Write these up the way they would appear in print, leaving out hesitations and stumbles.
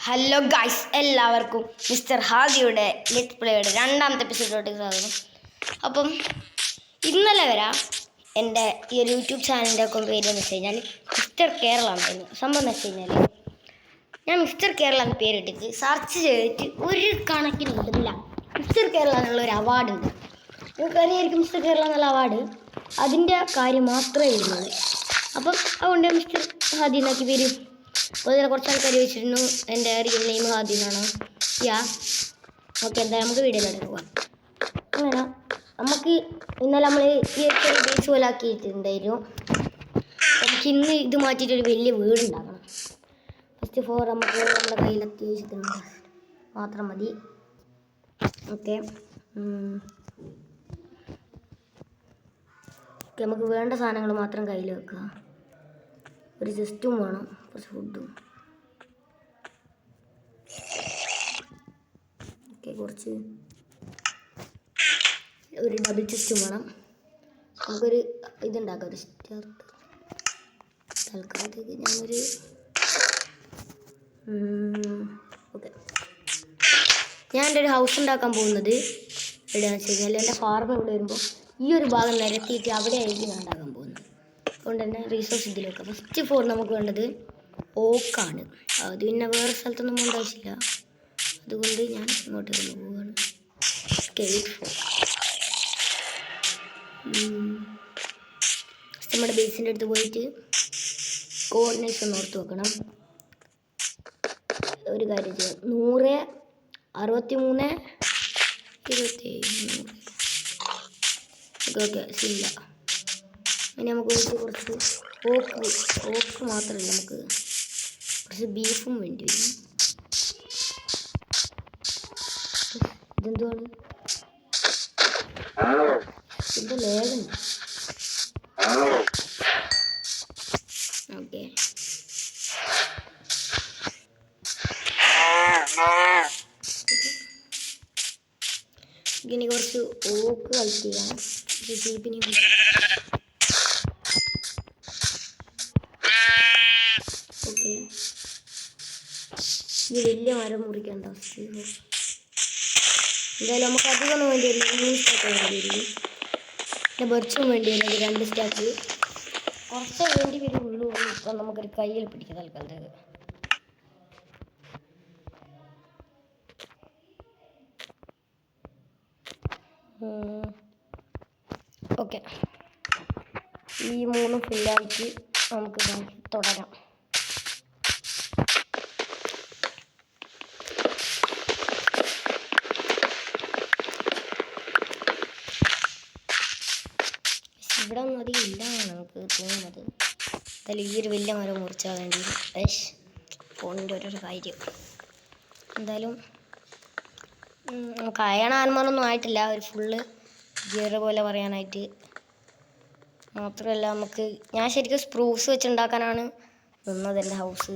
Hello guys, എല്ലാവർക്കും mister ഹാദിയുടെ let പ്ലേയുടെ രണ്ടാമത്തെ എപ്പിസോഡിലോട്ട് സ്വാഗതം. അപ്പം ഇന്നലെ വരാം എൻ്റെ ഈ ഒരു യൂട്യൂബ് ചാനലിൻ്റെ ഒക്കെ പേരെന്ന് വെച്ച് കഴിഞ്ഞാൽ മിസ്റ്റർ കേരള എന്നായിരുന്നു. സംഭവം എന്ന് വെച്ച് കഴിഞ്ഞാൽ ഞാൻ മിസ്റ്റർ കേരള എന്ന് പേരിട്ടിട്ട് സെർച്ച് ചെയ്തിട്ട് ഒരു കണക്കിനുണ്ടല്ല. മിസ്റ്റർ കേരള എന്നുള്ള ഒരു അവാർഡുണ്ട്. നിങ്ങൾക്കറിയായിരിക്കും മിസ്റ്റർ കേരള എന്നുള്ള അവാർഡ്. അതിൻ്റെ കാര്യം മാത്രമേ വരുന്നുള്ളൂ. അപ്പം അതുകൊണ്ട് മിസ്റ്റർ ഹാദി എന്നാക്കി പേര്. അപ്പോൾ ഇതിനെ കുറച്ച് ആൾക്കാർ ചോദിച്ചിരുന്നു എൻ്റെ റിയൽ നെയിം ഹാദി എന്നാണോ. ഓക്കെ, എന്തായാലും നമുക്ക് വീഡിയോയിലോട്ട് പോകാം. അങ്ങനെ നമുക്ക് ഇന്നലെ നമ്മൾ ഈ ഒരു ബേസ് പോലെ ആക്കിയിട്ടുണ്ടായിരുന്നു. നമുക്ക് ഇന്ന് ഇത് മാറ്റിയിട്ടൊരു വലിയ വീടുണ്ടാക്കണം. ഫസ്റ്റ് ഫോർ നമുക്ക് നമ്മുടെ കയ്യിൽ അത്യാവശ്യത്തിനുണ്ട് മാത്രം മതി. ഓക്കെ, നമുക്ക് വേണ്ട സാധനങ്ങൾ മാത്രം കയ്യിൽ വെക്കുക. ഒരു ചെസ്റ്റും വേണം, കുറച്ച് ഫുഡും. ഓക്കെ, കുറച്ച് ഒരു ഡബിൾ ചെസ്റ്റും വേണം. നമുക്കൊരു ഇതുണ്ടാക്കാം, ഒരു സ്റ്റാർട്ട്. തൽക്കാലത്തേക്ക് ഞാനൊരു ഓക്കെ, ഞാൻ എൻ്റെ ഒരു ഹൗസ് ഉണ്ടാക്കാൻ പോകുന്നത് എവിടെയാണെന്ന് വെച്ച് കഴിഞ്ഞാൽ എൻ്റെ ഫാർമ് ഇവിടെ വരുമ്പോൾ ഈ ഒരു ഭാഗം നിരത്തിയിട്ട് അവിടെ ആയിരിക്കും ഞാൻ ഉണ്ടാക്കാൻ പോകുന്നത്. അതുകൊണ്ട് തന്നെ റിസോഴ്സ് ഇതിൽ വെക്കാം. ഫസ്റ്റ് ഫോർ നമുക്ക് വേണ്ടത് ഓക്കാണ്. അത് പിന്നെ വേറെ സ്ഥലത്തൊന്നും പോകേണ്ട ആവശ്യമില്ല. അതുകൊണ്ട് ഞാൻ ഇങ്ങോട്ട് പോവുകയാണ്. നമ്മുടെ ബേസിൻ്റെ അടുത്ത് പോയിട്ട് കോർഡിനേറ്റ്സ് ഒന്ന് ഓർത്ത് വെക്കണം. ഒരു കാര്യം ചെയ്യാം, 100, 63, 27, ഓക്കെ ശരിയില്ല. ഇനി നമുക്ക് കുറച്ച് ഓക്ക് മാത്രമല്ല, നമുക്ക് കുറച്ച് ബീഫും വേണ്ടി വരും. ഇതെന്തുവാണ് ഇതിൻ്റെ ലേഖനം? ഓക്കെ, ഇനി കുറച്ച് ഓക്ക് കളക്ട് ചെയ്യാം. ജീപ്പിനെ ഓക്കെ, ഈ വലിയ മരം മുറിക്കേണ്ട അവസ്ഥ. എന്തായാലും നമുക്ക് അധികമൊന്നും വേണ്ടി വരില്ല, 3 സ്റ്റാക്ക് വേണ്ടി വരും. പിന്നെ ബർച്ചും വേണ്ടി വരും, 2 സ്റ്റാക്ക്. കുറച്ചേ വേണ്ടി വരുള്ളൂ. ഇപ്പം നമുക്കൊരു കയ്യിൽ പിടിക്കാം തൽക്കാലത്തേക്ക്. ഓക്കെ, ഈ 3 ഫില്ലായിട്ട് നമുക്ക് തുടരാം. ഇവിടെ ഒന്നും അധികം ഇല്ലാന്നാണ് നമുക്ക് തോന്നുന്നത്. എന്തായാലും ഈ ഒരു വലിയ മരം മുറിച്ചാൽ വേണ്ടി ഫോണിൻ്റെ ഓരോരോ കാര്യം. എന്തായാലും നമുക്ക് അയണ ആൻമാനൊന്നും ആയിട്ടില്ല, ഒരു ഫുള്ള് ഗിയർ പോലെ പറയാനായിട്ട്. മാത്രമല്ല ഞാൻ ശരിക്കും സ്പ്രൂസ് വെച്ചുണ്ടാക്കാനാണ് നിന്നത് എൻ്റെ ഹൗസ്.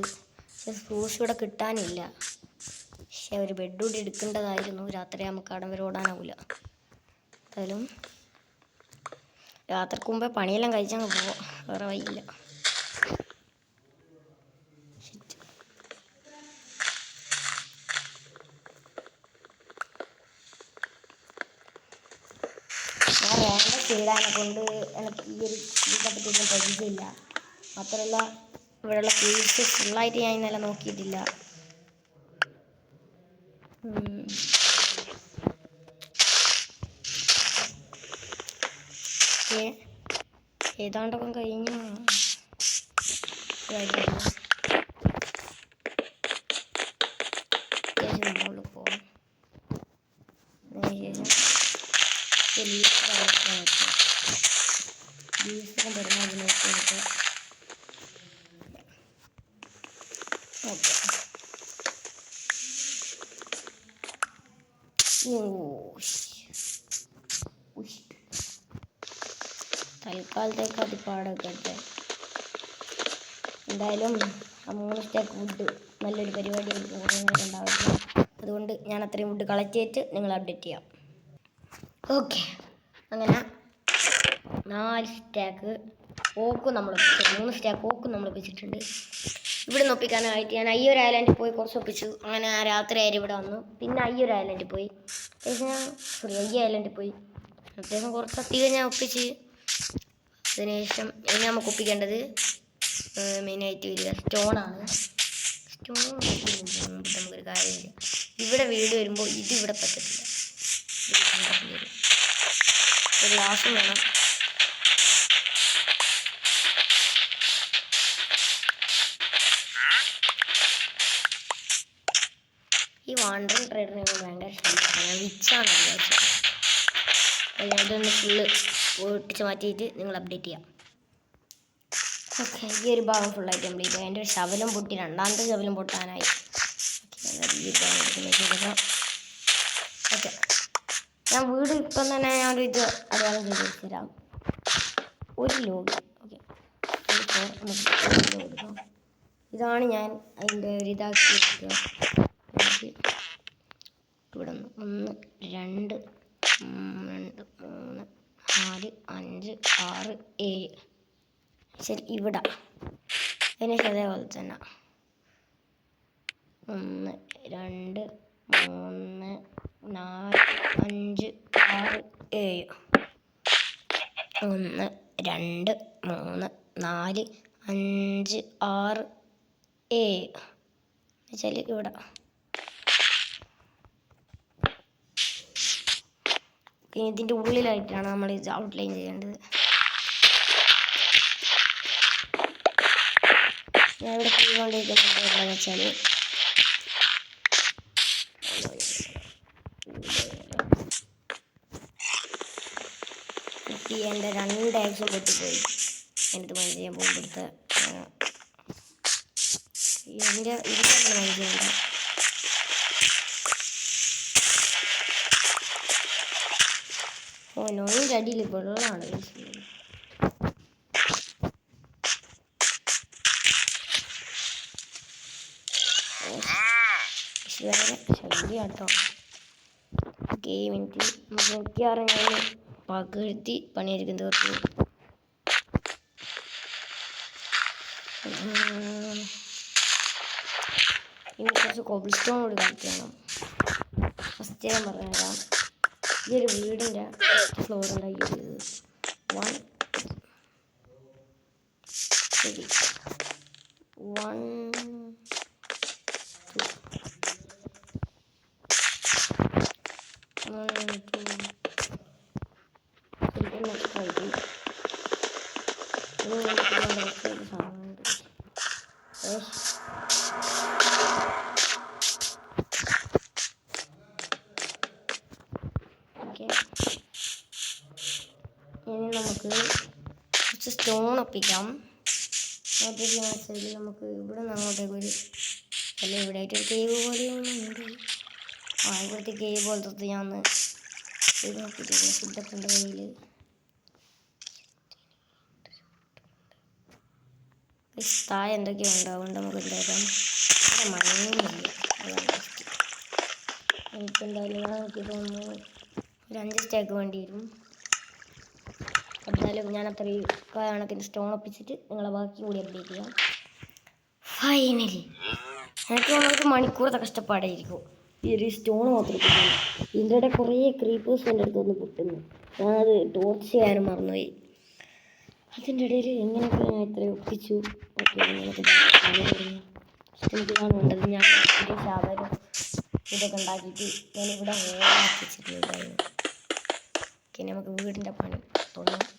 പക്ഷെ സ്പ്രൂസ് ഇവിടെ കിട്ടാനില്ല. പക്ഷെ ഒരു ബെഡ് കൂടി എടുക്കേണ്ടതായിരുന്നു. രാത്രി നമുക്ക് അടം വരെ ഓടാനാവില്ല. എന്തായാലും രാത്രിക്ക് മുമ്പേ പണിയെല്ലാം കഴിച്ചങ്ങ് പോവാം, വേറെ വഴിയില്ല. ഞാൻ വേണ്ട ചെയ്താനെ കൊണ്ട് എനിക്ക് ഈ ഒരു ഇതിനെ പറ്റിയൊന്നും പരിചയമില്ല. മാത്രമല്ല ഇവിടെയുള്ള കേസ് ഫുള്ളായിട്ട് ഞാൻ ഇന്നലെ നോക്കിയിട്ടില്ല. ഏതാണ്ടൊക്കെ കഴിഞ്ഞു. മുകളിൽ പോകാം. ബീഫിനെ വരുന്നതിനൊക്കെ ഓക്കെ. തൽക്കാലത്തേക്ക് അത് പാടൊക്കെ. എന്തായാലും 3 സ്റ്റാക്ക് വുഡ് നല്ലൊരു പരിപാടിയായിരിക്കും, കുറേ ഉണ്ടാവില്ല. അതുകൊണ്ട് ഞാൻ അത്രയും വുഡ് കളക്ട് ചെയ്തിട്ട് നിങ്ങൾ അപ്ഡേറ്റ് ചെയ്യാം. ഓക്കെ, അങ്ങനെ 4 സ്റ്റാക്ക് ഓക്കും നമ്മൾ 3 സ്റ്റാക്ക് ഓക്കും നമ്മൾ വെച്ചിട്ടുണ്ട്. ഇവിടെ നിന്ന് ഒപ്പിക്കാനായിട്ട് ഞാൻ അയ്യൊരു ഐലൻഡിൽ പോയി കുറച്ച് ഒപ്പിച്ചു. അങ്ങനെ രാത്രി ആയിട്ട് ഇവിടെ വന്നു. പിന്നെ അയ്യൊരു ഐലൻഡിൽ പോയി, സോറി അയ്യ ഐലൻഡിൽ പോയി. അത്യാവശ്യം കുറച്ച് അധികം ഞാൻ ഒപ്പിച്ച്. അതിനുശേഷം ഇനി നമുക്ക് ഒപ്പിക്കേണ്ടത് മെയിനായിട്ട് വരിക സ്റ്റോണാണ്. സ്റ്റോൺ നമുക്കൊരു കാര്യമില്ല. ഇവിടെ വീട് വരുമ്പോൾ ഇതിവിടെ പറ്റത്തില്ല. ഒരു ഗ്ലാസും വേണം. ഈ വാണ്ടറിങ് ട്രേഡറിനെ ഭയങ്കര ഇഷ്ടമാണ്. ഞാൻ വിച്ചാണ് വിചാരിച്ചത്. ഇതൊന്ന് ഫുള്ള് പൊട്ടിച്ച് മാറ്റിയിട്ട് നിങ്ങൾ അപ്ഡേറ്റ് ചെയ്യാം. ഓക്കെ, ഈ ഒരു ഭാഗം ഫുള്ളായിട്ട് കംപ്ലീറ്റ് ആയി. എൻ്റെ ഒരു ശബലം പൊട്ടി, രണ്ടാമത്തെ ശബലം പൊട്ടാനായി. ഓക്കെ, ഞാൻ വീട് ഇപ്പം തന്നെ ഞാനൊരു ഇത് അടയാളം ചെയ്ത് വെച്ചുതരാം. ഒരു ലോഡ്. ഓക്കെ, ഇതാണ് ഞാൻ അതിൻ്റെ ഒരു ഇതാക്കി വെക്കുക. ഇവിടെ 1 2 3 4 5 6 7. ശരി, ഇവിടെ അതിന് അതേപോലെ തന്നെ 1 2 3 4 5 6 7. 1 2 3 4 5 6 7 വെച്ചാൽ ഇവിടെ. പിന്നെ ഇതിൻ്റെ ഉള്ളിലായിട്ടാണ് നമ്മൾ ഇത് ഔട്ട്ലൈൻ ചെയ്യേണ്ടത്. ഞാൻ ഇവിടെ ചെയ്തുകൊണ്ടിരിക്കുന്നത് എന്താണെന്ന് വെച്ചാൽ എൻ്റെ 2 ആക്സും പൊട്ടിപ്പോയി. എനിക്ക് മൈൻഡ് ചെയ്യാൻ പോകുമ്പോഴത്തെ ഇതിൻ്റെ നമ്മൾ മൈൻഡ് ചെയ്യേണ്ട. നോയിൻ്റെ അടിയിൽ വെള്ളമാണ്. ശല്യാട്ടോ ഗെയിമിൻ്റെ. നമുക്ക് മിക്കവാറും ഞാൻ പകർത്തി പണിയായിരിക്കും തീർച്ചയായും. ഇനി കുറച്ച് കോബിൾ സ്റ്റോൺ കൂടി കളക്ട് ചെയ്യണം. ഫസ്റ്റ് ഞാൻ പറഞ്ഞുതരാം. ഈ ഒരു വീടിൻ്റെ ഫ്ലോർ ഉണ്ടാക്കിയത് 1 ശരി 1 ഇനി നമുക്ക് കുറച്ച് സ്റ്റോൺ ഒപ്പിക്കാം. നമുക്ക് ഇവിടെ നിന്ന് അങ്ങോട്ടേക്ക് ഒരു അല്ല ഇവിടെ ആയിട്ട് ഒരു കേവ് പോലെയുണ്ട്. ഇവിടുത്തെ കേവ് പോലത്തെ ഞാൻ ഒന്ന് ഇത് നോക്കിയിട്ടില്ല. ഫുഡൊക്കെ ഉണ്ട് കയ്യിൽ. താഴെ എന്തൊക്കെയോ ഉണ്ട്, അതുകൊണ്ട് നമുക്ക് ഉണ്ടാക്കാം. ഇവിടെ മണ്ണില്ല, അതാണ് എനിക്കെന്തായാലും എനിക്ക് തോന്നുന്നു ഒരു 5 സ്റ്റാക്ക് വേണ്ടി വരും. എന്നാലും ഞാൻ അത്രയും കണക്കിന് സ്റ്റോൺ ഒപ്പിച്ചിട്ട് നിങ്ങളെ ബാക്കി കൂടി അപ്ഡേറ്റ് ചെയ്യാം. ഫൈനലി എനിക്ക് നമ്മൾക്ക് മണിക്കൂറത്തെ കഷ്ടപ്പാടായിരിക്കും ഈ ഒരു സ്റ്റോൺ മാത്രം. ഇതിൻ്റെ ഇടയിൽ കുറേ ക്രീപ്പേഴ്സ് എൻ്റെ അടുത്ത് ഒന്ന് പൊട്ടുന്നു. ഞാനത് ടോർച്ച് ചെയ്യാനും മറന്നുപോയി. അതിൻ്റെ ഇടയിൽ എങ്ങനെയൊക്കെ ഞാൻ ഇത്രയും ഒപ്പിച്ചു. ഓക്കെ, എനിക്കാണ് വേണ്ടത്. ഞാൻ ഇതിൻ്റെ ശാപരും ഇതൊക്കെ ഉണ്ടാക്കിയിട്ട് ഞാനിവിടെ വെച്ചിട്ടുണ്ടായിരുന്നു. ഓക്കെ, നമുക്ക് വീടിൻ്റെ പണി തുടങ്ങാം.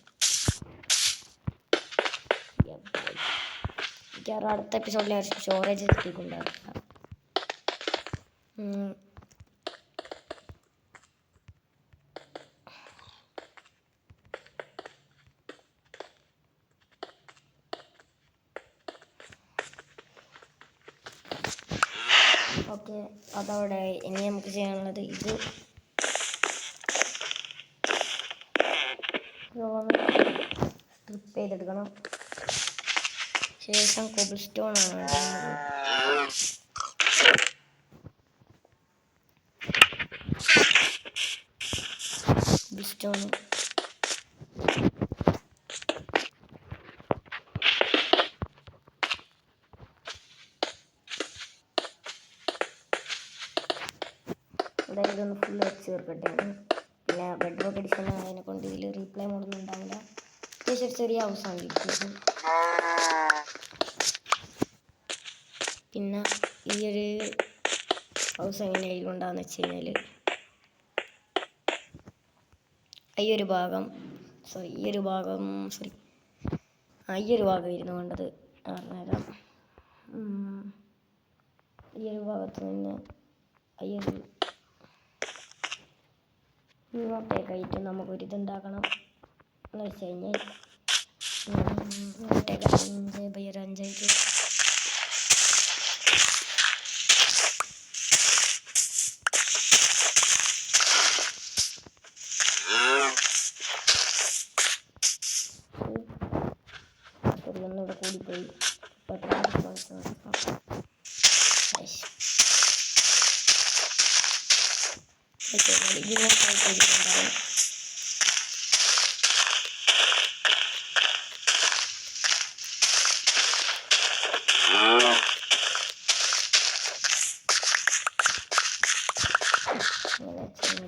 മിക്കവാറും അടുത്ത എപ്പിസോഡിൽ സ്റ്റോറേജ് കിട്ടിയിട്ടുണ്ടാകും. ഓക്കെ, അതവിടെ. ഇനി നമുക്ക് ചെയ്യാനുള്ളത് ഇത് സ്ട്രിപ്പ് ചെയ്തെടുക്കണം. ശേഷം കോബിൾ സ്റ്റോൺ ആണ് സ്റ്റോൺ. അതായത് ഒന്ന് ഫുള്ള് വെച്ച് ചേർക്കട്ടെ. പിന്നെ ബെഡ് റോക്ക് എഡിഷൻ അതിനെ കൊണ്ട് ഇതിൽ റീപ്ലൈ മോഡൊന്നും ഉണ്ടാവില്ല. അത്യാവശ്യം ചെറിയ ഹൗസാണ് ഇരിക്കുന്നത്. പിന്നെ ഈ ഒരു ഹൗസ് എങ്ങനെ കൊണ്ടാന്ന് വെച്ച് കഴിഞ്ഞാൽ ഈ ഒരു ഭാഗം ഇരുന്നു വേണ്ടത് പറഞ്ഞുതരാം. ഈ ഒരു ഭാഗത്ത് നിന്ന് ഇങ്ങോട്ടേക്കായിട്ട് നമുക്കൊരിതുണ്ടാക്കണം എന്ന് വെച്ച് കഴിഞ്ഞാൽ ഇങ്ങോട്ടേക്ക് 5x5 ഒന്നുകൂടെ കൂടിപ്പോയി.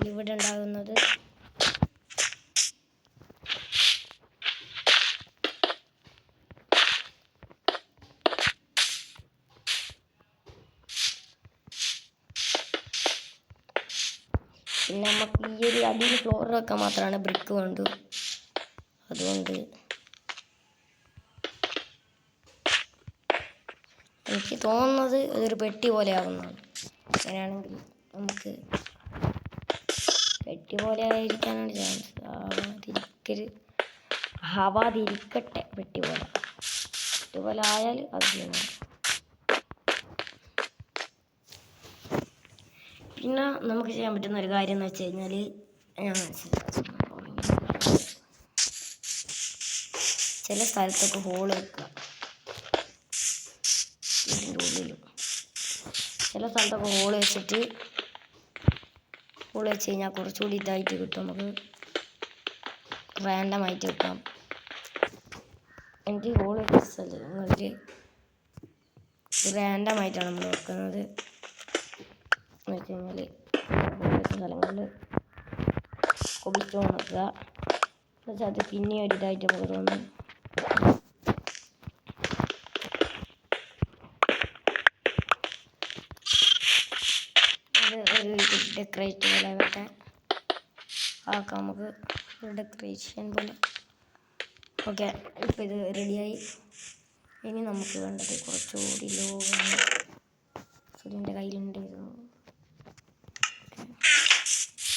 ഇവിടെ ഉണ്ടാകുന്നത് പിന്നെ നമുക്ക് ഈ ഒരു അടിയിൽ ഫ്ലോർ വെക്കാൻ മാത്രമാണ് ബ്രിക്ക് വേണ്ടു. അതുകൊണ്ട് എനിക്ക് തോന്നുന്നത് അതൊരു പെട്ടി പോലെ ആവുന്നതാണ്. അങ്ങനെയാണെങ്കിൽ നമുക്ക് പെട്ടി പോലെ ആയിരിക്കാനാണ് ചാൻസ്. ആവാതിരിക്കട്ടെ. പെട്ടി പോലെ ആയാൽ അത് ചെയ്യണം. പിന്നെ നമുക്ക് ചെയ്യാൻ പറ്റുന്ന ഒരു കാര്യം എന്ന് വെച്ച് കഴിഞ്ഞാൽ ചില സ്ഥലത്തൊക്കെ ഹോൾ വെക്കുക. ഇതിൻ്റെ ഉള്ളിലും ചില സ്ഥലത്തൊക്കെ ഹോൾ വെച്ച് കഴിഞ്ഞാൽ കുറച്ചുകൂടി ഇതായിട്ട് കിട്ടും. നമുക്ക് റാൻഡമായിട്ട് വെക്കാം. എനിക്ക് ഹോൾ വെച്ച സ്ഥലങ്ങളിൽ റാൻഡമായിട്ടാണ് നമ്മൾ വെക്കുന്നത്. എന്ന് വെച്ച് കഴിഞ്ഞാൽ സ്ഥലങ്ങളിൽ കൊബിസ്റ്റോൺ വെക്കുക. എന്നുവെച്ചാൽ അത് പിന്നെ ഒരു ഇതായിട്ട് നമുക്ക് തോന്നും. അത് ഒരു ഡെക്കറേറ്റ് പോലെ ആകട്ടെ. ആക്കാം നമുക്ക് ഡെക്കറേഷൻ പോലെ. ഓക്കെ, ഇപ്പോൾ ഇത് റെഡിയായി. ഇനി നമുക്ക് വേണ്ടത് കുറച്ചുകൂടി ലോ ആണ്. സുധിൻ്റെ കയ്യിലുണ്ടായിരുന്നു.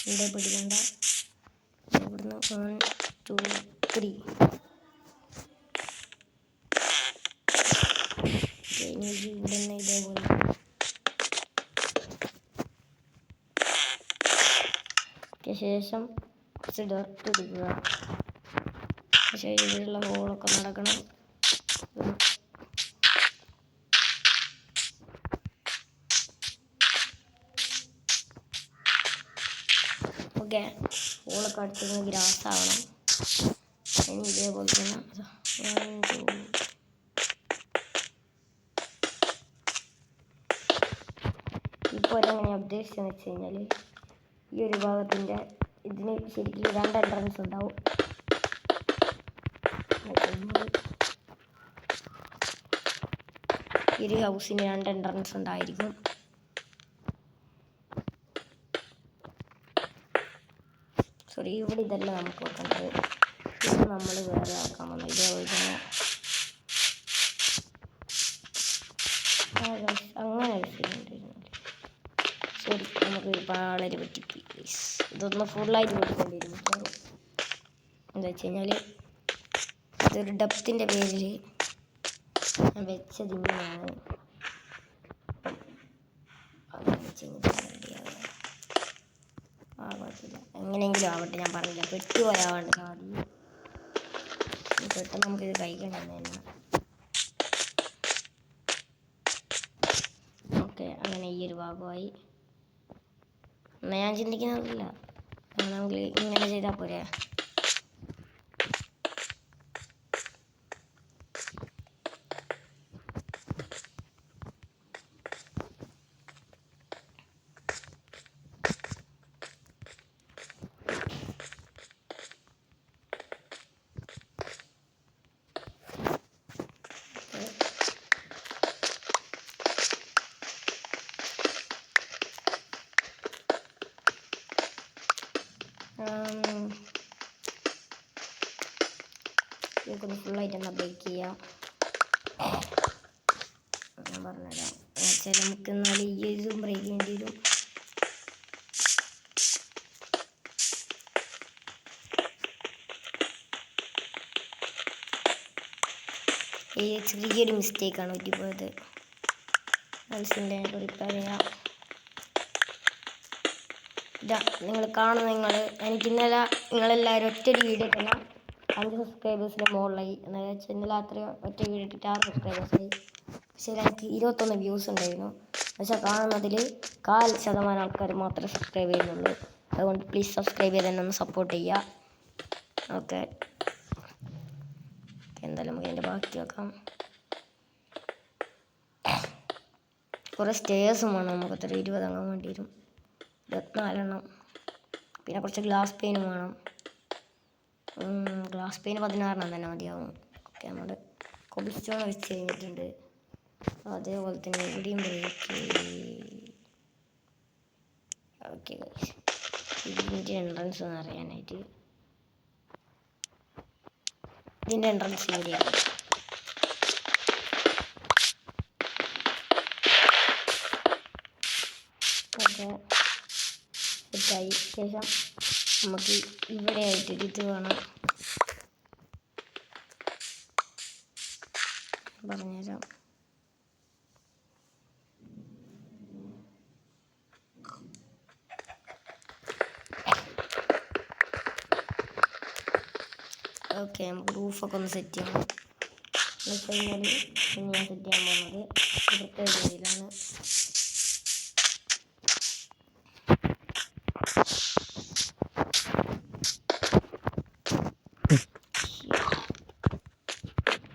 ഇവിടെ പിടിക്കണ്ട. ഇവിടുന്ന് 1 2 3 ഇവിടുന്ന് ഇതേപോലെ ശേഷം കുറച്ച് ഡർട്ട് എടുക്കുക. പക്ഷേ ഇവിടെയുള്ള ഹോളൊക്കെ നടക്കണം. ഓക്കെ, ഹോളൊക്കെ അടിച്ചത് ഗ്രാസ് ആവണം. ഇനി ഇതേപോലെ തന്നെ ഇപ്പോൾ എങ്ങനെ ഉദ്ദേശിച്ചെന്ന് വെച്ച് കഴിഞ്ഞാൽ ഈ ഒരു ഭാഗത്തിൻ്റെ ഇതിന് ശരിക്കും 2 എൻട്രൻസ് ഉണ്ടാവും. ഈ ഒരു ഹൗസിന് 2 എൻട്രൻസ് ഉണ്ടായിരിക്കും. സോറി, ഇവിടെ ഇതല്ല നമുക്ക് വെക്കേണ്ടത്. ഇത് നമ്മൾ വേറെ ആക്കാൻ വന്നു. ഇതേപോലെ തന്നെ അങ്ങനെ സോറി, നമുക്ക് വളരെ പറ്റിപ്പോയി. ഇതൊന്ന് ഫുള്ളായിട്ട് കൊടുക്കേണ്ടിയിരുന്നു. എന്താ വെച്ച് കഴിഞ്ഞാൽ ഇതൊരു ഡെപ്തിൻ്റെ പേരിൽ ഞാൻ വെച്ചത് ഇങ്ങനെയാണ്. ആവത്തില്ല, എങ്ങനെയെങ്കിലും ആവട്ടെ. ഞാൻ പറഞ്ഞില്ല, പെട്ടി പോയാവാണ്ട് സാധിക്കും. പെട്ടെന്ന് നമുക്കിത് കഴിക്കണം തന്നെ. ഓക്കെ, അങ്ങനെ ഈ ഒരു ഭാഗമായി. എന്നാൽ ഞാൻ ചിന്തിക്കുന്നതല്ല, നമുക്ക് ഇങ്ങനെ ചെയ്താൽ പോരെ. ഇതൊക്കെ ഫുള്ളായിട്ട് എന്നാൽ ബ്രേക്ക് ചെയ്യാം. ഞാൻ പറഞ്ഞുതരാം. വെച്ചാൽ നമുക്ക് എന്നാൽ ഈ ഒരു ബ്രേക്ക് ചെയ്യേണ്ടി വരും. ഈ ചെറിയൊരു മിസ്റ്റേക്കാണ് പറ്റിപ്പോയത്. മനസ്സിൻ്റെ റിപ്പയർ ചെയ്യാം. ഇതാ നിങ്ങൾ കാണുന്ന എനിക്ക് ഇന്നലെ നിങ്ങളെല്ലാവരും ഒറ്റൊരു വീഡിയോ തന്നെ 5 സബ്സ്ക്രൈബേഴ്സിൻ്റെ മുകളിലായി. എന്താ വെച്ചാൽ ഇന്നലെ അത്രയും ഒറ്റ വീഡിയോ ഇട്ടിട്ട് 6 സബ്സ്ക്രൈബേഴ്സായി. പക്ഷേ എനിക്ക് 21 വ്യൂസ് ഉണ്ടായിരുന്നു. പക്ഷേ കാണുന്നതിൽ 1/4% ആൾക്കാർ മാത്രമേ സബ്സ്ക്രൈബ് ചെയ്യുന്നുള്ളൂ. അതുകൊണ്ട് പ്ലീസ് സബ്സ്ക്രൈബ് ചെയ്ത് തന്നെ ഒന്ന് സപ്പോർട്ട് ചെയ്യുക. ഓക്കെ, എന്തായാലും നമുക്ക് അതിൻ്റെ ബാക്കി വെക്കാം. കുറേ സ്റ്റേഴ്സും വേണം. നമുക്ക് എത്ര 20 അംഗം വേണ്ടി വരും. 24 എണ്ണം. പിന്നെ കുറച്ച് ഗ്ലാസ് പെയിനും വേണം. ഗ്ലാസ് പെയിൻ 16 എണ്ണം തന്നെ മതിയാവും. ഓക്കെ, നമ്മുടെ കോബിൾ സ്റ്റോൺ വെച്ച് കഴിഞ്ഞിട്ടുണ്ട്. അതേപോലെ തന്നെ ഇവിടെയും ബ്രേക്ക്. ഓക്കെ, ഇതിൻ്റെ എൻട്രൻസ് എന്ന് അറിയാനായിട്ട് ഇതിൻ്റെ എൻട്രൻസ് ഇവിടെയാണ്. ഓക്കെ, സെറ്റായി. ശേഷം നമുക്ക് ഇവിടെ ആയിട്ടൊരു ഇത് വേണം. പറഞ്ഞുതരാം. ഓക്കെ, നമുക്ക് റൂഫൊക്കെ ഒന്ന് സെറ്റ് ചെയ്യണം. എന്ന് വെച്ച് കഴിഞ്ഞാൽ ഇനി ഞാൻ സെറ്റ് ചെയ്യാൻ പോകുന്നത് പ്രത്യേക രീതിയിലാണ്.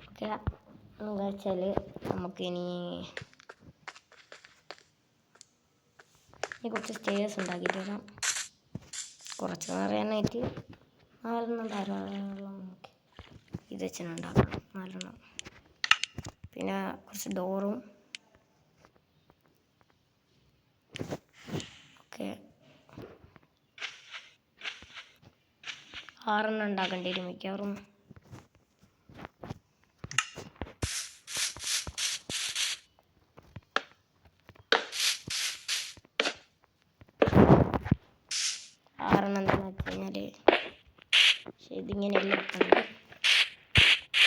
ഓക്കെ, എന്താ വെച്ചാൽ നമുക്കിനി കുറച്ച് സ്റ്റേഴ്സ് ഉണ്ടാക്കിയിട്ട് വരാം. കുറച്ച് പറയാനായിട്ട് 4 എണ്ണം ധാരാളം. ഓക്കെ, ഇത് വെച്ചിട്ടുണ്ടാക്കണം 4 എണ്ണം. പിന്നെ കുറച്ച് ഡോറും. ഓക്കെ, 6 എണ്ണം ഉണ്ടാക്കേണ്ടി വരും മിക്കവാറും. എന്താണെന്ന് വെച്ച് കഴിഞ്ഞാൽ പക്ഷെ ഇതിങ്ങനെയല്ല വെക്കുന്നത്.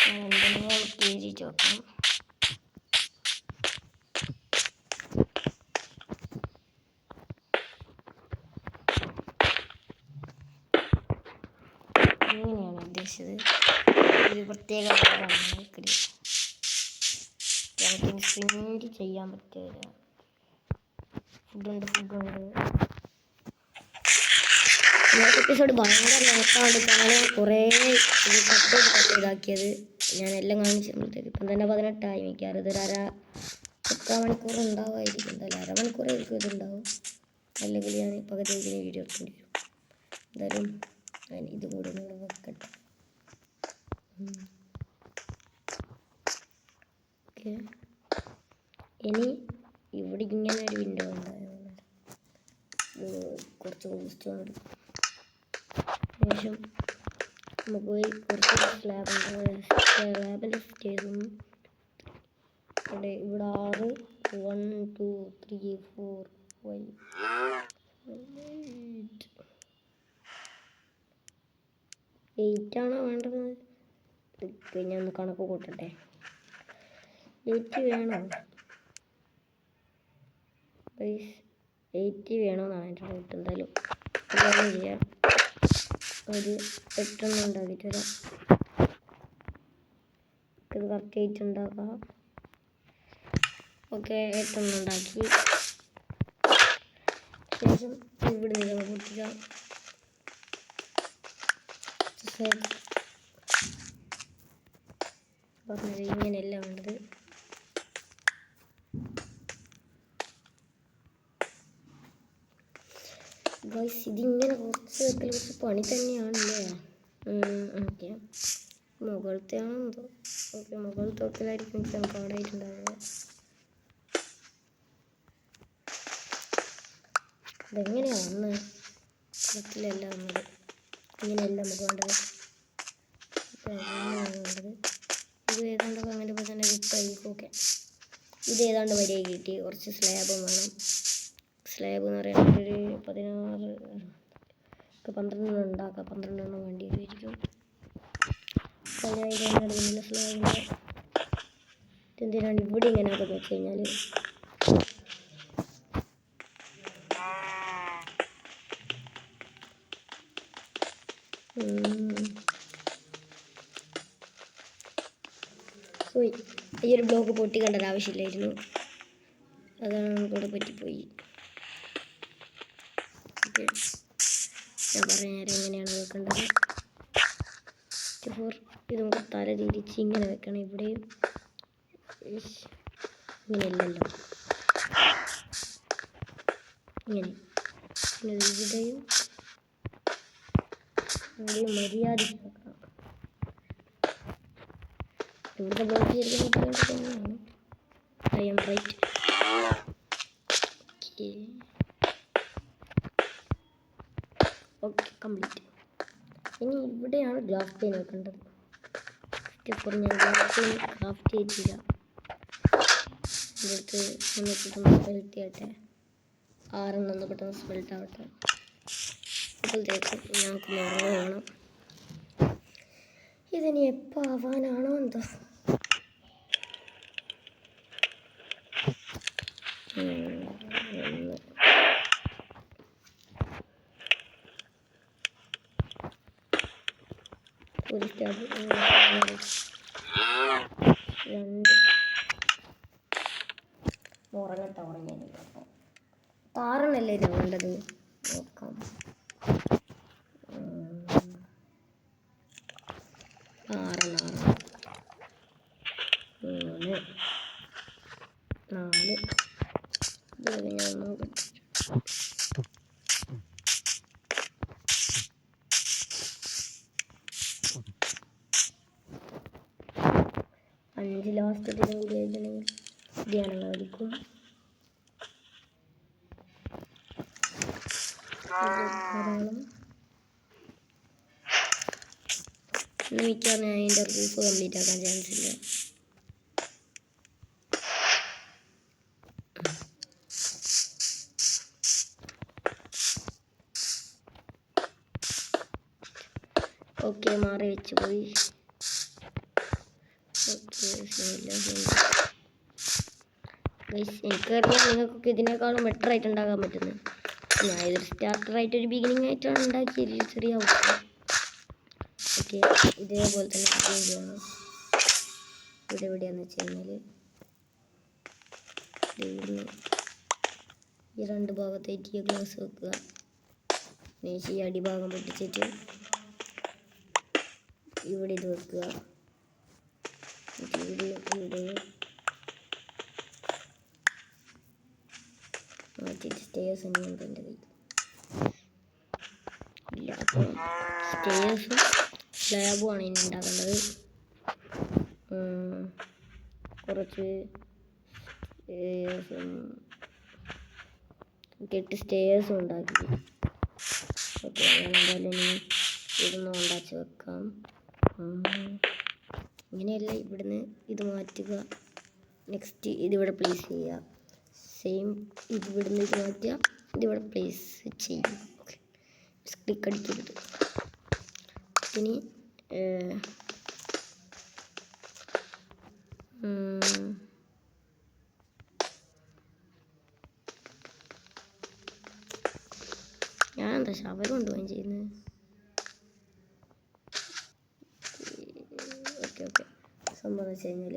എന്തെങ്കിലും എഴുതിയിട്ട് വെക്കണം. ഇങ്ങനെയാണ് ഉദ്ദേശിച്ചത്. ഒരു പ്രത്യേക നമുക്കിനി പ്രിന്റ് ചെയ്യാൻ പറ്റില്ല. ഫുഡുണ്ട്. ഇന്നത്തെ എപ്പിസോഡ് ഭയങ്കര ലെങ്താണ്. കാരണം കുറേ കട്ട് ഇതാക്കിയത് ഞാൻ എല്ലാം കാണിച്ചപ്പോഴത്തേക്ക് ഇപ്പം തന്നെ 18 മിക്കാറ്. ഇതൊരു 3/4 മണിക്കൂർ ഉണ്ടാവുമായിരിക്കും. എന്തായാലും 1/2 മണിക്കൂറായിരിക്കും ഇതുണ്ടാവും. അല്ലെങ്കിൽ ഞാൻ പകുതിയെങ്കിലും വീഡിയോ എടുക്കേണ്ടി വരും. എന്തായാലും ഞാൻ ഇതും കൂടി ഒന്ന് വെക്കട്ടെ. ഓക്കെ, ഇനി ഇവിടെ ഇങ്ങനെ ഒരു വിൻഡോ ഉണ്ടായിരുന്നു. കുറച്ച് സ്റ്റോൺ എടുക്കും. ശേഷം നമുക്ക് പോയി കുറച്ച് സ്ലാബിൻ്റെ സ്റ്റേഴ്സും ഇവിടെ 6 1 2 3 4 5 8 ആണോ വേണ്ടത്? ഞാൻ ഒന്ന് കണക്ക് കൂട്ടട്ടെ. 8 വേണോ? 8 വേണമെന്നാണ് എൻ്റെ ഡൗട്ട്. എന്തായാലും എല്ലാം ചെയ്യാം. ഒരു 8 എണ്ണം ഉണ്ടാക്കിയിട്ട് വരാം. ഇത് കറക്റ്റ് 8 ഉണ്ടാക്കാം. ഓക്കെ, 8 എണ്ണം ഉണ്ടാക്കി. ശേഷം ഇവിടെ നിന്ന് പൊട്ടിക്കാം. പറഞ്ഞത് ഇങ്ങനെയല്ല വേണ്ടത്. ഗൈസ്, ഇതിങ്ങനെ കുറച്ച് വെക്കൽ കുറച്ച് പണി തന്നെയാണല്ലേ. ഓക്കെ, മുകളിലത്തെ ആണോ എന്തോ. ഓക്കെ, മുകളിലത്തെ വെക്കലായിരിക്കും പാടായിട്ടുണ്ടാവുക. ഇതെങ്ങനെയാണ് വന്നത്? കുളത്തിലല്ല വന്നത്. ഇങ്ങനെയല്ല നമുക്ക് വേണ്ടത്. വേണ്ടത് ഇത് ഏതാണ്ടൊക്കെ അങ്ങനെ തന്നെ കിട്ടായിക്കൊക്കെ. ഇത് ഏതാണ്ട് വരിക കിട്ടി. കുറച്ച് സ്ലാബും വേണം. സ്ലാബ് എന്ന് പറയുന്നത് ഒരു 16 12 ഉണ്ടാക്കാം. 12 വേണ്ടി വരും. അതിനായിട്ട് സ്ലാബിൻ്റെ എന്തിനാണ് ഇവിടെ ഇങ്ങനെയൊക്കെ വെച്ച് കഴിഞ്ഞാൽ ഈ ഒരു ബ്ലോക്ക് പൊട്ടി കണ്ടത് ആവശ്യമില്ലായിരുന്നു. അതാണ് നമുക്കിവിടെ പറ്റിപ്പോയി. ഞാൻ പറഞ്ഞുതരാം എങ്ങനെയാണ് വെക്കേണ്ടത്. ഇത് നമുക്ക് തല തിരിച്ച് ഇങ്ങനെ വെക്കണം. ഇവിടെയും ഇങ്ങനെയല്ലല്ലോ, ഇങ്ങനെ ഇവിടെയും മര്യാദയ്ക്ക് വെക്കണം. ഇവിടുത്തെ ബ്ലോക്ക് ചെയ്തിരിക്കുന്നത് I am right. Okay complete. ഇനി ഇവിടെയാണ് ഗ്ലാസ് പെയിൻ വെക്കേണ്ടത്. ഞാൻ ഗ്ലാസ് പെയിൻ ക്രാഫ്റ്റ് ചെയ്തില്ല. ഇവിടുത്തെ ഒന്ന് പെട്ടെന്ന് സ്മെൽറ്റ് ചെയ്യട്ടെ. 6 ഒന്ന് പെട്ടെന്ന് സ്മെൽറ്റ് ആവട്ടെ. അപ്പോഴത്തേക്കും ഞങ്ങൾക്ക് മുറവ് വേണം. ഇതിനി എപ്പോൾ ആവാനാണോ എന്തോ. ഒരു സ്റ്റാബ് 2 ഉറങ്ങില്ല. താറണല്ലേ ഇത് വേണ്ടത്. നോക്കാം. 6 4 ഇത് ഞാൻ നോക്കാം. 5 ലാസ്റ്റ് കൂടി ആയിട്ടുണ്ടെങ്കിൽ ധ്യാനമായിരിക്കും. മിക്കവാറും ഞാൻ അതിൻ്റെ റൂഫ് കംപ്ലീറ്റ് ആക്കാൻ ചാൻസ് ഇല്ല. ഓക്കെ മാറി വെച്ച് പോയി. എനിക്കറിയാം നിങ്ങൾക്കൊക്കെ ഇതിനേക്കാളും ബെറ്റർ ആയിട്ട് ഉണ്ടാക്കാൻ പറ്റുന്നത്. ഞാൻ ഇതൊരു സ്റ്റാർട്ടറായിട്ട് ഒരു ബിഗിനിങ് ആയിട്ടാണ് ഉണ്ടാക്കിയത്. ചെറിയ ഹൗസ്. ഓക്കെ ഇതേപോലെ തന്നെ ക്ലീൻ ചെയ്യണം. ഇവിടെ എവിടെയാണെന്ന് വെച്ച് കഴിഞ്ഞാൽ ഈ 2 ഭാഗത്തായിട്ട് ഈ ഗ്ലാസ് വെക്കുക. ഈ അടിഭാഗം പൊട്ടിച്ചിട്ട് ഇവിടെ ഇത് വെക്കുക. ഇവിടെ മാറ്റിയിട്ട് സ്റ്റേഴ്സ് തന്നെയാണ് എൻ്റെ കയ്യിൽ ഇല്ല. അപ്പോൾ സ്റ്റേഴ്സും സ്ലാബുമാണ് ഇനി ഉണ്ടാക്കേണ്ടത്. കുറച്ച് 8 സ്റ്റേഴ്സും ഉണ്ടാക്കി. ഓക്കെ എന്തായാലും ഇനി ഇതൊന്നും ഉണ്ടാക്കി വെക്കാം. ഇങ്ങനെയല്ല, ഇവിടുന്ന് ഇത് മാറ്റുക. നെക്സ്റ്റ് ഇതിവിടെ പ്ലേസ് ചെയ്യുക. സെയിം ഇതിവിടുന്ന് ഇത് മാറ്റുക, ഇതിവിടെ പ്ലേസ് ചെയ്യും. ഓക്കെ ക്ലിക്ക് അടിക്കരുത്. ഇനി ഞാനെന്താ ഷവർ കൊണ്ടുപോകാൻ ചെയ്യുന്നത്. ഓക്കെ സംഭവം വെച്ച് കഴിഞ്ഞാൽ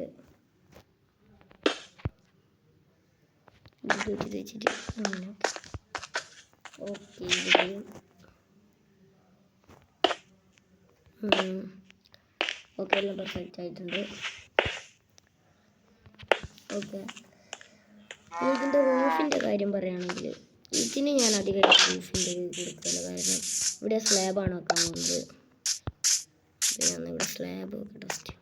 ഇത് വെച്ചിട്ട് അങ്ങനെ ഓക്കെ ഇതിലും ഓക്കെ എല്ലാം പെർഫെക്റ്റ് ആയിട്ടുണ്ട്. ഓക്കെ ഇതിൻ്റെ റൂഫിൻ്റെ കാര്യം പറയുകയാണെങ്കിൽ ഇതിന് ഞാൻ അധികമായിട്ട് റൂഫിൻ്റെ കൊടുക്കില്ല. കാരണം ഇവിടെ സ്ലാബാണ് വെക്കാൻ പോകുന്നത്. ഞാൻ ഇവിടെ സ്ലാബ് ടെസ്റ്റ്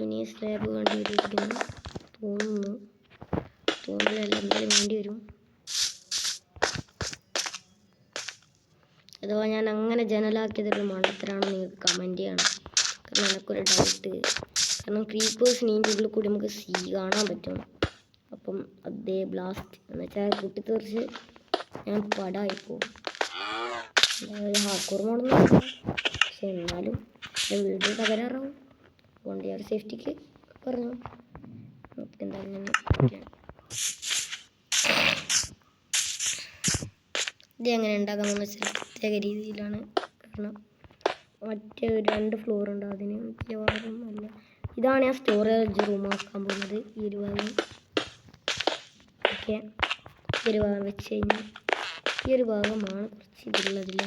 ഇനി സ്ലാബ് കണ്ടുപിടിക്കുന്നു. തോന്നുന്നില്ല, എന്തായാലും വേണ്ടി വരും. അഥവാ ഞാൻ അങ്ങനെ ജനലാക്കിയതൊരു മണ്ടത്തരാണെന്ന് നിങ്ങൾക്ക് കമൻറ്റ് ചെയ്യണം. കാരണം എനിക്കൊരു ഡൗട്ട്. കാരണം ക്രീപ്പേഴ്സിന് ഇതിൻ്റെ ഉള്ളിൽ കൂടി നമുക്ക് കാണാൻ പറ്റും. അപ്പം അതേ ബ്ലാസ്റ്റ് എന്ന് വെച്ചാൽ പൊട്ടിത്തെറിച്ച് ഞാൻ പടായിപ്പോവും. ഹാർഡ്കോർ മോഡൊന്നും പക്ഷെ എന്നാലും വീഡിയോ തകരാറാവും. അതുകൊണ്ട് ഞാൻ സേഫ്റ്റിക്ക് പറഞ്ഞു. നമുക്ക് എന്തായാലും ഇത് എങ്ങനെ ഉണ്ടാക്കാമെന്ന് വെച്ചാൽ പ്രത്യേക രീതിയിലാണ്. കാരണം മറ്റേ 2 ഫ്ലോർ ഉണ്ട്, അതിന് മിക്കവാറും അല്ല. ഇതാണ് ഞാൻ സ്റ്റോറേജ് റൂം ആക്കാൻ പോകുന്നത്. ഈ ഒരു ഭാഗം ഓക്കെ, ഈ ഒരു ഭാഗം വെച്ച് കഴിഞ്ഞാൽ ഈ ഒരു ഭാഗമാണ് കുറച്ച് ഇതുള്ളതില്ല.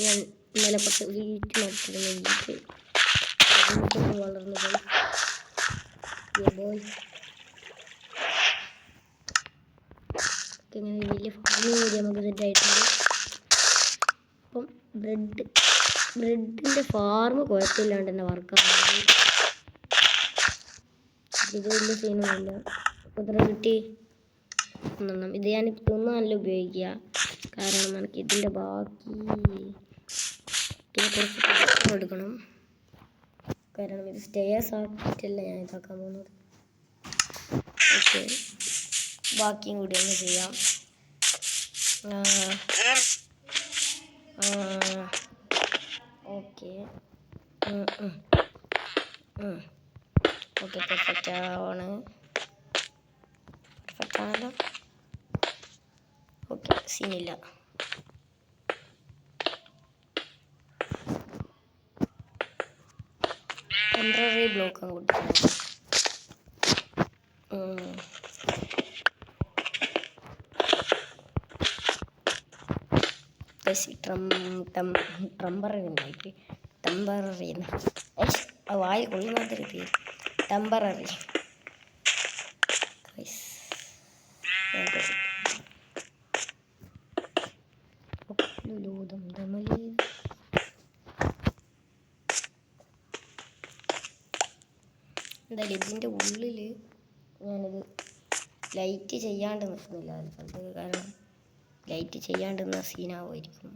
ഞാൻ ഇന്നലെ കുറച്ച് വീറ്റ് നട്ടിരുന്ന വീറ്റ് വളർന്നു പോയി. ഇങ്ങനെ വലിയ ഫാമിംഗ് ഏരിയ നമുക്ക് സെറ്റായിട്ടുണ്ട്. അപ്പം ബ്രെഡിൻ്റെ ഫാർമ് കുഴപ്പമില്ലാണ്ട് തന്നെ വർക്കാവുന്നത്. ഇത് വലിയ സീനൊന്നുമില്ല. എത്ര കിട്ടി? 1. ഇത് ഞാൻ ഇതൊന്നും നല്ല ഉപയോഗിക്കുക. കാരണം നമുക്ക് ഇതിൻ്റെ ബാക്കി കുറച്ച് എടുക്കണം. കാരണം ഇത് സ്റ്റേഴ്സ് ആക്കിയിട്ടല്ല ഞാൻ ഇതാക്കാൻ പോകുന്നത്. ഓക്കെ, ബാക്കിയും കൂടി ഒന്ന് ചെയ്യാം. ഓക്കെ ഓക്കെ, പെർഫെക്റ്റ് ആണല്ലോ. ഓക്കെ, സീനില്ല. ടെമ്പററി ബ്ലോക്ക് അങ്ങോട്ട് ടെമ്പററി വായി കൊള്ളുന്നതൊരു പേര്. ടെമ്പററി എന്തായാലും ഇതിൻ്റെ ഉള്ളിൽ ഞാനത് ലൈറ്റ് ചെയ്യാണ്ട് നിൽക്കുന്നില്ല. അത് കാരണം ലൈറ്റ് ചെയ്യാണ്ട് നിന്ന സീനാവുമായിരിക്കും.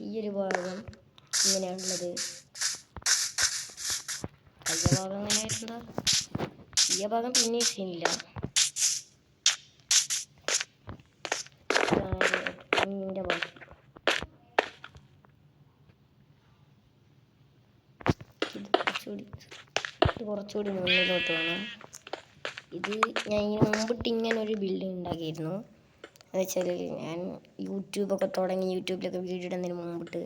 ഈ ഒരു ഭാഗം ഇങ്ങനെയാണുള്ളത്. ഈ ഭാഗം എങ്ങനെയായിട്ടുണ്ടോ? ഈ ഭാഗം പിന്നെ സീനില്ല. ഇതിൻ്റെ ബാക്കി കുറച്ചുകൂടി മുന്നിലോട്ട് വേണം. ഇത് ഞാൻ മുമ്പിട്ട് ഇങ്ങനെ ഒരു ബിൽഡിംഗ് ഉണ്ടാക്കിയിരുന്നു. എന്ന് വെച്ചാൽ ഞാൻ യൂട്യൂബൊക്കെ തുടങ്ങി യൂട്യൂബിലൊക്കെ വീഡിയോ ഇടുന്നതിന് മുമ്പിട്ട്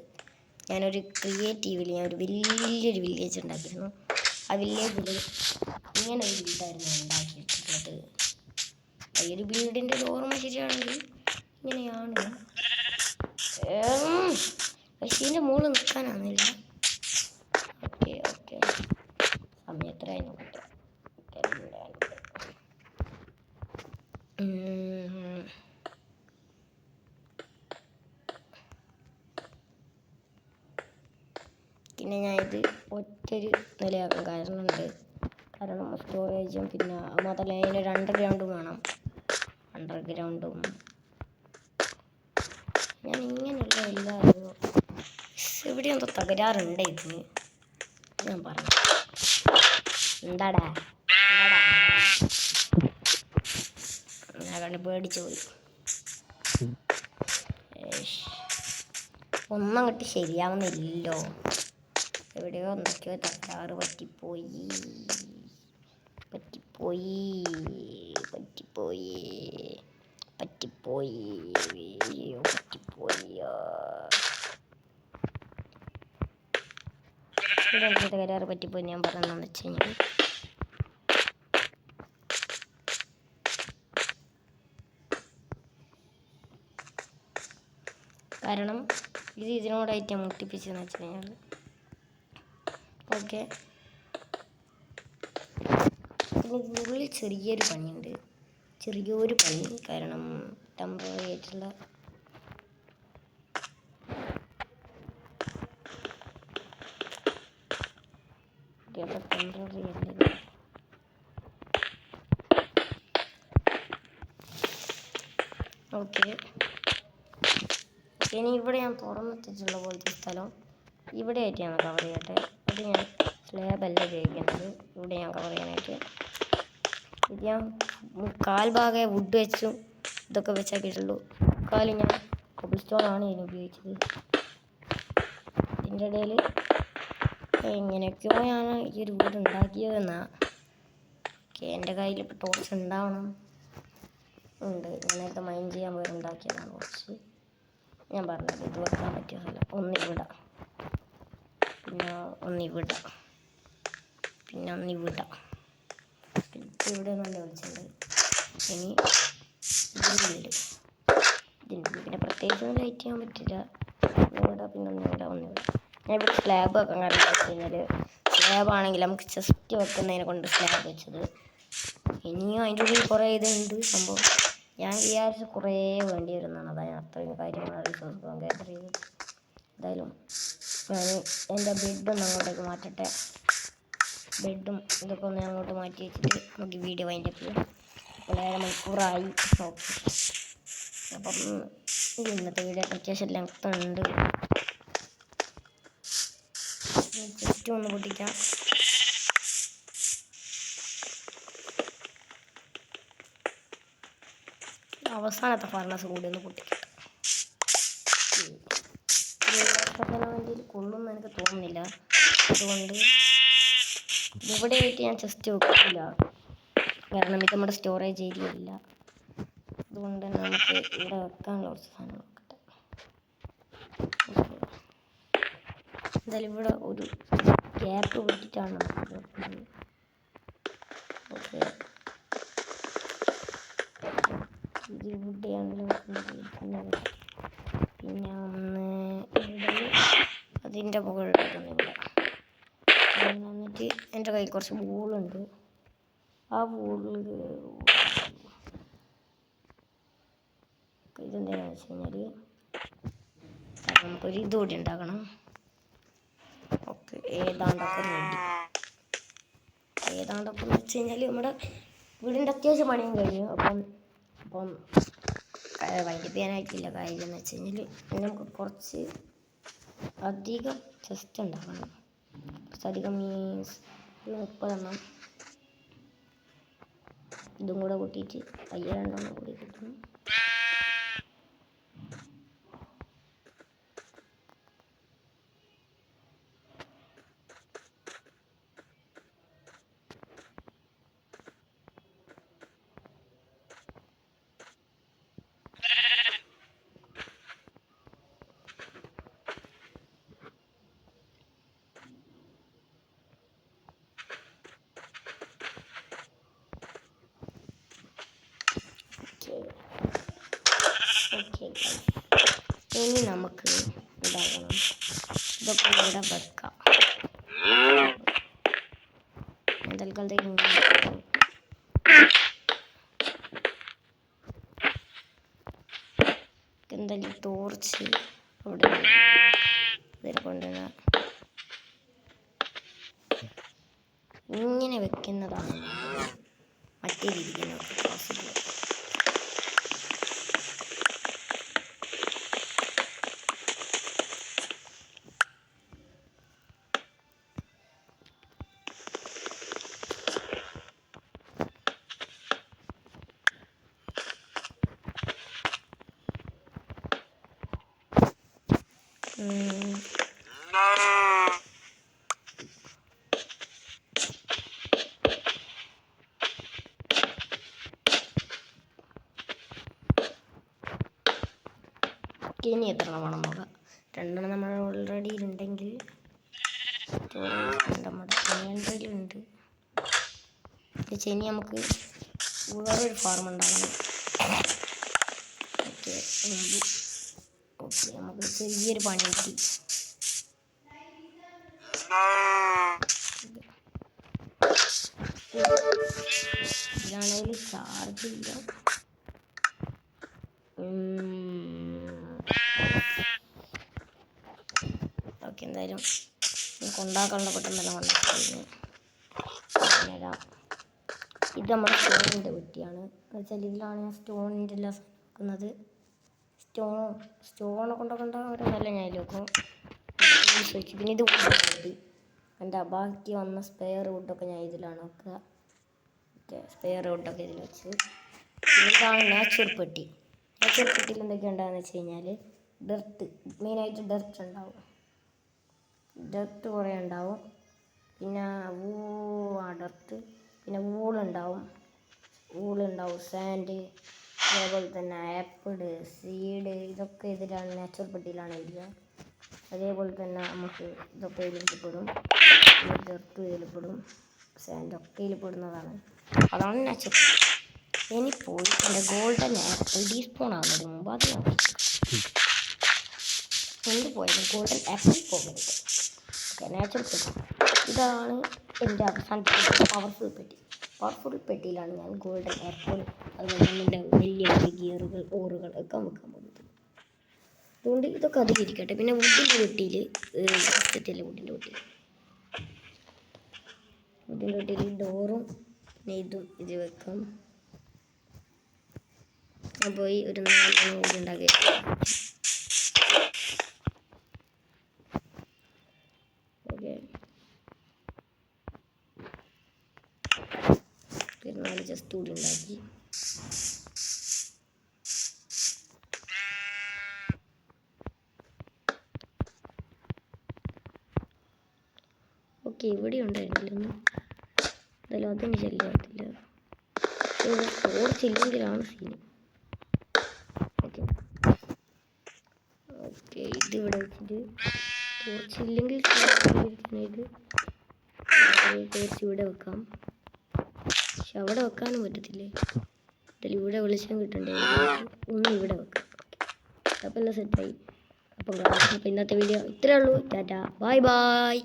ഞാനൊരു ക്രിയേറ്റീവിൽ ഞാനൊരു വലിയൊരു വില്ലേജ് ഉണ്ടാക്കിയിരുന്നു. ആ വില്ലേജിൽ ഇങ്ങനെ ഒരു ബിൽഡായിരുന്നു ഉണ്ടാക്കിയിട്ടുള്ളത്. ഈ ഒരു ബിൽഡിൻ്റെ ഒരു ഓർമ്മ ശരിയാണെങ്കിൽ ഇങ്ങനെയാണ്. പക്ഷേ ഇതിൻ്റെ മുകളിൽ നിൽക്കാനാവുന്നില്ല. ഓക്കെ ഓക്കെ, സമയം എത്രയായി നോക്കട്ടെ. പിന്നെ ഞാൻ ഇത് ഒറ്റൊരു നിലയാക്കാൻ കാരണമുണ്ട്. കാരണം സ്റ്റോറേജും പിന്നെ മാത്രമല്ല അതിനൊരു അണ്ടർഗ്രൗണ്ടും വേണം. അണ്ടർഗ്രൗണ്ടും ഞാൻ ഇങ്ങനെയുള്ള എല്ലാവരും ഇവിടെ എന്തോ തകരാറുണ്ട്. ഇതിന് ഞാൻ പറഞ്ഞു എന്താടാ ഞാൻ കണ്ട് പേടിച്ചു പോയി. ഒന്നും അങ്ങോട്ട് ശരിയാവുന്നില്ലല്ലോ. എവിടെയോ എന്തൊക്കെയോ തകരാറ് പറ്റിപ്പോയി. തകരാറ് പറ്റിപ്പോയി ഞാൻ പറഞ്ഞതെന്ന് വെച്ച് കഴിഞ്ഞാൽ കാരണം ഇത് ഇതിനോടായിട്ട് മുട്ടിപ്പിച്ചെന്ന് വെച്ച് കഴിഞ്ഞാൽ ഓക്കെ. ഉള്ളിൽ ചെറിയൊരു പണി കാരണം ടെമ്പററി ആയിട്ടുള്ള അവിടെ ടെമ്പററി അല്ലേ. ഓക്കെ, ഇനി ഇവിടെ ഞാൻ തുറന്നിട്ടിട്ടുള്ള പോലത്തെ സ്ഥലം ഇവിടെ ആയിട്ട് ഞാൻ കവർ ചെയ്യട്ടെ. അത് ഞാൻ സ്ലാബല്ല ഉപയോഗിക്കുന്നത്, ഇവിടെ ഞാൻ കവർ ചെയ്യാനായിട്ട്. ഇത് ഞാൻ കാൽഭാഗം വുഡ് വെച്ചും ഇതൊക്കെ വെച്ചാക്കിയിട്ടുള്ളൂ. കാല് ഞാൻ കോബിൾ സ്റ്റോണാണ് ഇതിന് ഉപയോഗിച്ചത്. ഇതിൻ്റെ ഇടയിൽ എങ്ങനെയൊക്കെയോ ഞാൻ ഈ ഒരു വീട് ഉണ്ടാക്കിയതെന്നാ. ഓക്കെ, എൻ്റെ കയ്യിൽ ഇപ്പോൾ ടോർച്ച് ഉണ്ടാവണം ഉണ്ട്. ഞാൻ നേരത്തെ മൈൻഡ് ചെയ്യാൻ പോയി ഉണ്ടാക്കിയതാണ് ടോർച്ച്. ഞാൻ പറഞ്ഞത് ഇത് വെക്കാൻ പറ്റിയ സ്ഥലം ഒന്നിവിടെ, പിന്നെ ഒന്നിവിടെ, പിന്നെ ഒന്നിവിടെ, ഇവിടെ നല്ല വിളിച്ചിട്ടുണ്ട്. ഇനി ഇതിൻ്റെ ഉള്ളിൽ പിന്നെ പ്രത്യേകിച്ച് ഒന്നും ലൈറ്റ് ചെയ്യാൻ പറ്റില്ല. ഒന്നിവിടെ, പിന്നെ ഒന്നിവിടെ. ഞാൻ ഇവിടെ സ്ലാബ് വെക്കാൻ കാരണം എന്താ വെച്ച് കഴിഞ്ഞാൽ സ്ലാബാണെങ്കിൽ നമുക്ക് ചെസ്റ്റ് വെക്കുന്നതിനെ കൊണ്ട് സ്ലാബ് വെച്ചത്. ഇനിയും അതിൻ്റെ ഉള്ളിൽ കുറേ ഇതുണ്ട് സംഭവം. ഞാൻ വിചാരിച്ച് കുറേ വേണ്ടി വരുന്നതാണ്. അതായത് അത്രയും കാര്യങ്ങൾ റിസോഴ്സ് ഗ്യാദർ ചെയ്ത്. എന്തായാലും ഞാൻ എൻ്റെ ബെഡൊന്ന് അങ്ങോട്ടേക്ക് മാറ്റട്ടെ. ബെഡും ഇതൊക്കെ ഒന്ന് അങ്ങോട്ട് മാറ്റി വെച്ചിട്ട് നമുക്ക് വീഡിയോ വൈൻഡപ്പ് ചെയ്യാം. ഇപ്പോൾ 7 മണിക്കൂറായി. ഓക്കെ, അപ്പം ഇന്നത്തെ വീഡിയോ അത്യാവശ്യം ലെങ്ത് ഉണ്ട്. ജസ്റ്റ് ഒന്ന് പൊട്ടിക്കാം. അവസാനത്തെ ഫർണസ് കൂടി ഒന്ന് പൊട്ടിക്കട്ടെ. വേണ്ടിയിൽ കൊള്ളുമെന്ന് എനിക്ക് തോന്നുന്നില്ല. അതുകൊണ്ട് ഇവിടെ ആയിട്ട് ഞാൻ ജസ്റ്റ് വെക്കില്ല, കാരണം ഇത് നമ്മുടെ സ്റ്റോറേജ് ഏരിയ ഇല്ല. അതുകൊണ്ട് നമുക്ക് ഇവിടെ വെക്കാനുള്ള കുറച്ച് സാധനം വെക്കട്ടെ. എന്തായാലും ഇവിടെ ഒരു ഗ്യാപ്പ് വിട്ടിട്ടാണ് നമുക്ക് വെക്കുന്നത്. ഓക്കെ, ഇത് ഇവിടെയാണല്ലോ വെക്കുന്നത്. പിന്നെ ഒന്ന് ഇവിടെ, അതിൻ്റെ മുകളിലൊന്ന് ഇവിടെ. എന്നിട്ട് എൻ്റെ കയ്യിൽ കുറച്ച് വൂളുണ്ട്. ആ വൂളിൽ ഇതെന്താണെന്ന് വെച്ച് കഴിഞ്ഞാൽ നമുക്കൊരു ഇതുകൂടി ഉണ്ടാക്കണം. ഓക്കെ, ഏതാണ്ടൊക്കെ റെഡി. ഏതാണ്ടൊക്കെ എന്ന് വെച്ച് കഴിഞ്ഞാൽ നമ്മുടെ വീടിൻ്റെ അത്യാവശ്യം പണിയും കഴിഞ്ഞു. അപ്പം വൈൻഡപ്പ് ചെയ്യാനായിട്ടില്ല. കാര്യം എന്ന് വെച്ച് കഴിഞ്ഞാൽ നമുക്ക് കുറച്ച് അധികം ചെസ്റ്റ് ഉണ്ടാക്കണം. കുറച്ച് അധികം മീൻസ് 30 എണ്ണം. ഇതും കൂടെ കൂട്ടിയിട്ട് 2 എണ്ണം കൂടി കിട്ടും. ഓക്കെ, ഇനി നമുക്ക് ഇതാകണം. ഇതൊക്കെ ഇവിടെ വെക്കാം. തൽക്കാലത്തേക്ക് എന്തായാലും ടോർച്ച് അവിടെ ഇതിനെ കൊണ്ടുവരാം. ഇങ്ങനെ വെക്കുന്നതാണ് മറ്റേ രീതിക്ക് നമുക്ക് പോസിബിൾ. ഇനി എത്ര വേണം നോക്കാം. 2 നമ്മൾ ഓൾറെഡി ഉണ്ടെങ്കിൽ നമ്മുടെ ഉണ്ട്. ഇനി നമുക്ക് വേറൊരു ഫാർം ഉണ്ടാകണം. ഓക്കെ, നമുക്ക് ചെറിയൊരു പണി കിട്ടി. ഇതിലാണെങ്കിൽ ചാർജ് ഇല്ല. ഓക്കെ, എന്തായാലും നമുക്ക് ഉണ്ടാക്കാനുള്ള പെട്ടെന്നെല്ലാം ഉണ്ടാക്കി. പറഞ്ഞുതരാം. ഇത് നമ്മുടെ സ്റ്റോണിൻ്റെ പെട്ടിയാണ്. എന്നുവെച്ചാൽ ഇതിലാണ് ഞാൻ സ്റ്റോണിൻ്റെ എല്ലാം വെക്കുന്നത്. സ്റ്റോണെ കൊണ്ടൊക്കെ ഉണ്ടാകുന്നവരൊന്നല്ല ഞാൻ ഇതിൽ വെക്കും. പിന്നെ ഇത് വുഡ്, എൻ്റെ ബാക്കി വന്ന സ്പെയർ വുഡൊക്കെ ഞാൻ ഇതിലാണ് വെക്കുക. ഓക്കെ, സ്പെയർ വുഡൊക്കെ ഇതിൽ വെച്ച്. ഇതാണ് നാച്ചുറൽ പെട്ടിയിൽ എന്തൊക്കെ ഉണ്ടാകുന്ന വെച്ച് കഴിഞ്ഞാൽ ഡെർട്ട്, മെയിനായിട്ട് ഡെർട്ട് ഉണ്ടാവും. ഡെർട്ട് കുറേ ഉണ്ടാവും. പിന്നെ ഡെർട്ട്, പിന്നെ വൂളുണ്ടാവും, സാൻഡ്, അതേപോലെ തന്നെ ആപ്പിൾ, സീഡ്, ഇതൊക്കെ ഇതിലാണ് നാച്ചുറൽ പെട്ടിയിലാണ് ഇരിക്കുക. അതേപോലെ തന്നെ നമുക്ക് ഇതൊക്കെ ഇതിൽപ്പെടും, ഡെർട്ട് ഇതിൽപ്പെടും, സാൻഡൊക്കെ ഇതിൽപ്പെടുന്നതാണ്. അതാണ് നാച്ചുറൽ. ഇനി പോയി എൻ്റെ ഗോൾഡൻ ആപ്പിൾ ഡീസ്പോൺ ആകുന്നതിന് മുമ്പ് അത് കൊണ്ടുപോയത് ഗോൾഡൻ ആപ്പിൾ പോകരുത്. ഓക്കെ, നാച്ചുറൽ പെട്ടി ഇതാണ് എൻ്റെ അവസാനത്തെ പവർഫുൾ പെട്ടിയിലാണ് ഞാൻ ഗോൾഡൻ ആപ്പിൾ, അതുപോലെ തന്നെ എൻ്റെ വലിയ ഗിയറുകൾ, ഓറുകൾ ഒക്കെ വെക്കാൻ പോകുന്നത്. അതുകൊണ്ട് ഇതൊക്കെ അതിലിരിക്കട്ടെ. പിന്നെ വുഡിൻ്റെ പെട്ടിയിൽ വുഡിൻ്റെ പെട്ടിയിൽ ഡോറും പിന്നെ ഇതും ഇത് വെക്കാം. ഞാൻ പോയി ഒരു 4 കൂടി ഉണ്ടാക്കി. ഓക്കെ, 4 ജസ്റ്റ് കൂടി ഉണ്ടാക്കി. ഓക്കെ, ഇവിടെ ഉണ്ടായിരുന്നില്ലൊന്നും. എന്തായാലും അതൊന്നും ശല്യമാകത്തില്ല. ടോർച്ചില്ലെങ്കിലാണ് സീൻ. ഓക്കെ, ഇതിവിടെ വെച്ചിട്ട് ടോർച്ചില്ലെങ്കിൽ ടോർച്ച് ഇവിടെ വെക്കാം. പക്ഷെ അവിടെ വെക്കാനും പറ്റത്തില്ലേ. എന്തായാലും ഇവിടെ വെളിച്ചം കിട്ടണ്ടേ, ഒന്ന് ഇവിടെ വെക്കാം. അപ്പം എല്ലാം സെറ്റായി. അപ്പം ഇന്നത്തെ വീഡിയോ ഇത്രയേ ഉള്ളൂ. Tata, bye bye.